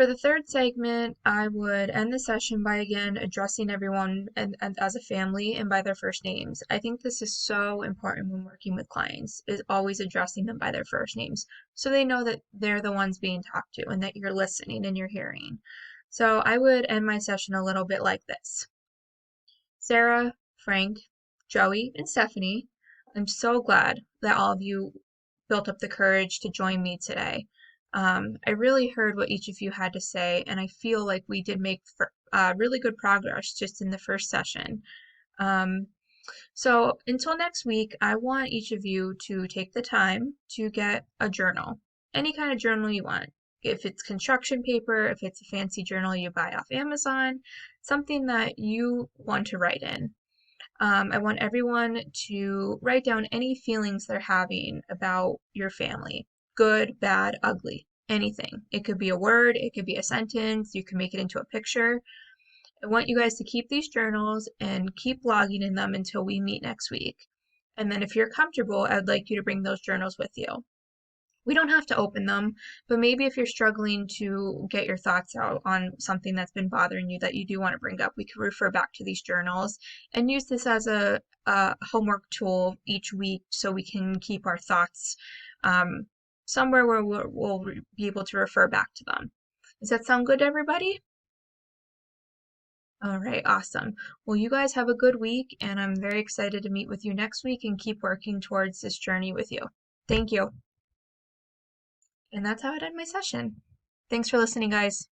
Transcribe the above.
For the third segment, I would end the session by again addressing everyone and as a family and by their first names. I think this is so important when working with clients, is always addressing them by their first names so they know that they're the ones being talked to and that you're listening and you're hearing. So I would end my session a little bit like this. Sarah, Frank, Joey, and Stephanie, I'm so glad that all of you built up the courage to join me today. I really heard what each of you had to say, and I feel like we did make really good progress just in the first session. Um, so until next week, I want each of you to take the time to get a journal, any kind of journal you want. If it's construction paper, if it's a fancy journal you buy off Amazon, something that you want to write in. I want everyone to write down any feelings they're having about your family, good, bad, ugly, anything. It could be a word, it could be a sentence, you can make it into a picture. I want you guys to keep these journals and keep logging in them until we meet next week. And then if you're comfortable, I'd like you to bring those journals with you. We don't have to open them, but maybe if you're struggling to get your thoughts out on something that's been bothering you that you do want to bring up, we could refer back to these journals and use this as a homework tool each week so we can keep our thoughts somewhere where we'll be able to refer back to them. Does that sound good to everybody? All right, awesome. Well, you guys have a good week, and I'm very excited to meet with you next week and keep working towards this journey with you. Thank you. And that's how I'd end my session. Thanks for listening, guys.